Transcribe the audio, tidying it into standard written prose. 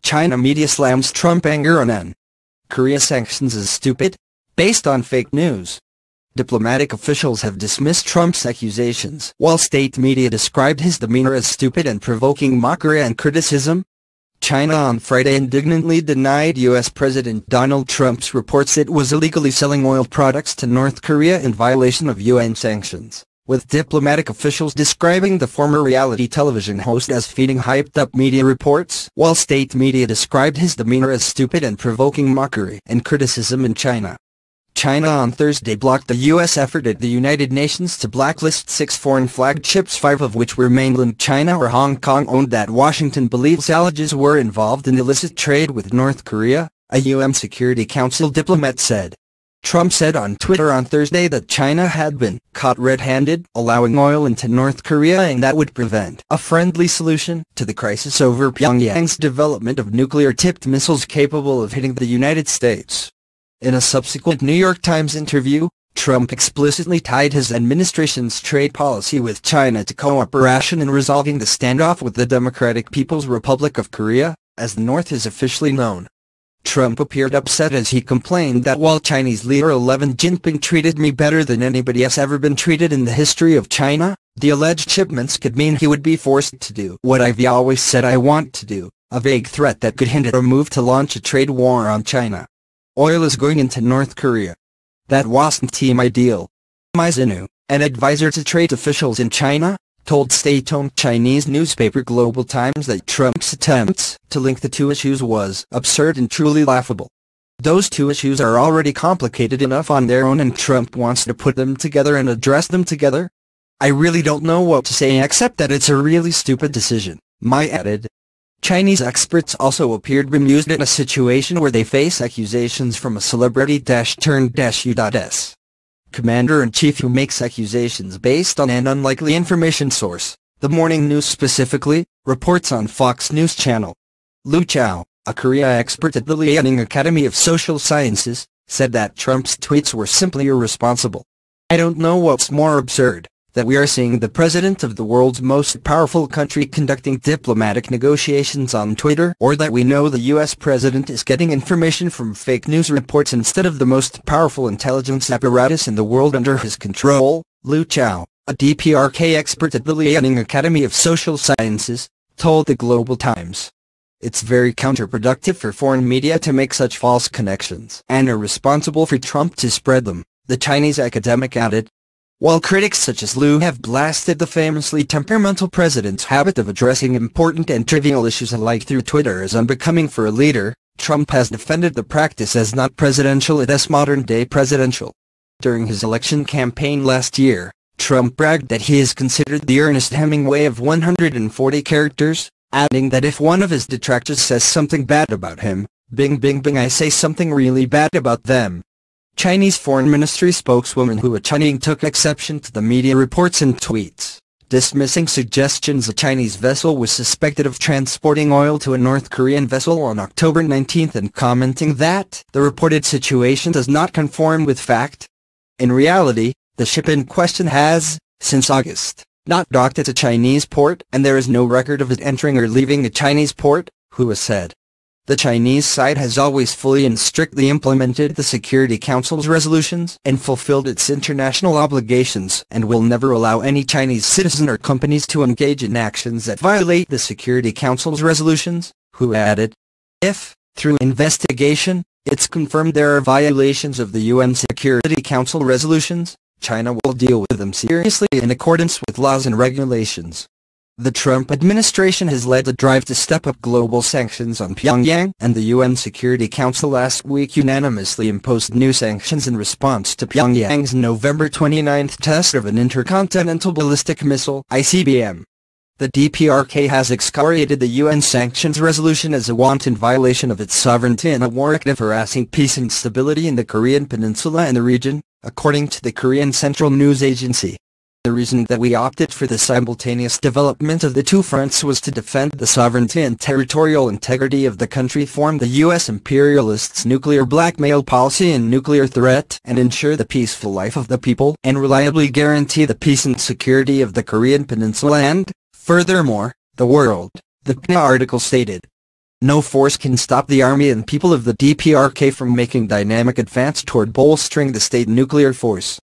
China media slams Trump anger on N.Korea sanctions as stupid, based on fake news. Diplomatic officials have dismissed Trump's accusations, while state media described his demeanor as stupid and provoking mockery and criticism. China on Friday indignantly denied U.S. President Donald Trump's reports it was illegally selling oil products to North Korea in violation of UN sanctions, with diplomatic officials describing the former reality television host as feeding hyped-up media reports, while state media described his demeanor as stupid and provoking mockery and criticism in China. China on Thursday blocked the U.S. effort at the United Nations to blacklist 6 foreign flagships, 5 of which were mainland China or Hong Kong owned, that Washington believes alleges were involved in illicit trade with North Korea, a UN Security Council diplomat said. Trump said on Twitter on Thursday that China had been caught red-handed allowing oil into North Korea, and that would prevent a friendly solution to the crisis over Pyongyang's development of nuclear-tipped missiles capable of hitting the United States. In a subsequent New York Times interview, Trump explicitly tied his administration's trade policy with China to cooperation in resolving the standoff with the Democratic People's Republic of Korea, as the North is officially known. Trump appeared upset as he complained that while Chinese leader Xi Jinping treated me better than anybody has ever been treated in the history of China, the alleged shipments could mean he would be forced to do what I've always said I want to do, a vague threat that could hint at a move to launch a trade war on China. Oil is going into North Korea. That wasn't my deal. Ma Xinyu, an advisor to trade officials in China, told state-owned Chinese newspaper Global Times that Trump's attempts to link the two issues was absurd and truly laughable. Those two issues are already complicated enough on their own, and Trump wants to put them together and address them together? I really don't know what to say except that it's a really stupid decision, Ma added. Chinese experts also appeared bemused in a situation where they face accusations from a celebrity-turned-U.S. commander-in-chief who makes accusations based on an unlikely information source. The Morning News specifically reports on Fox News Channel. Lu Chao, a Korea expert at the Liaoning Academy of Social Sciences, said that Trump's tweets were simply irresponsible. I don't know what's more absurd, that we are seeing the president of the world's most powerful country conducting diplomatic negotiations on Twitter, or that we know the U.S. president is getting information from fake news reports instead of the most powerful intelligence apparatus in the world under his control. Lu Chao, a DPRK expert at the Liaoning Academy of Social Sciences, told the Global Times. It's very counterproductive for foreign media to make such false connections, and irresponsible for Trump to spread them, the Chinese academic added. While critics such as Lu have blasted the famously temperamental president's habit of addressing important and trivial issues alike through Twitter as unbecoming for a leader, Trump has defended the practice as not presidential, it is modern-day presidential. During his election campaign last year, Trump bragged that he is considered the Ernest Hemingway of 140 characters, adding that if one of his detractors says something bad about him, bing bing bing, I say something really bad about them. Chinese Foreign Ministry spokeswoman Hua Chunying took exception to the media reports and tweets, dismissing suggestions a Chinese vessel was suspected of transporting oil to a North Korean vessel on October 19 and commenting that the reported situation does not conform with fact. In reality, the ship in question has, since August, not docked at a Chinese port, and there is no record of it entering or leaving a Chinese port, Hua said. The Chinese side has always fully and strictly implemented the Security Council's resolutions and fulfilled its international obligations, and will never allow any Chinese citizen or companies to engage in actions that violate the Security Council's resolutions, Hua added. If, through investigation, it's confirmed there are violations of the UN Security Council resolutions, China will deal with them seriously in accordance with laws and regulations. The Trump administration has led the drive to step up global sanctions on Pyongyang, and the UN Security Council last week unanimously imposed new sanctions in response to Pyongyang's November 29 test of an intercontinental ballistic missile (ICBM). The DPRK has excoriated the UN sanctions resolution as a wanton violation of its sovereignty and a war active harassing peace and stability in the Korean Peninsula and the region, according to the Korean Central News Agency. The reason that we opted for the simultaneous development of the two fronts was to defend the sovereignty and territorial integrity of the country, form the U.S. imperialists' nuclear blackmail policy and nuclear threat, and ensure the peaceful life of the people, and reliably guarantee the peace and security of the Korean Peninsula and, furthermore, the world, the article stated. No force can stop the army and people of the DPRK from making dynamic advance toward bolstering the state nuclear force.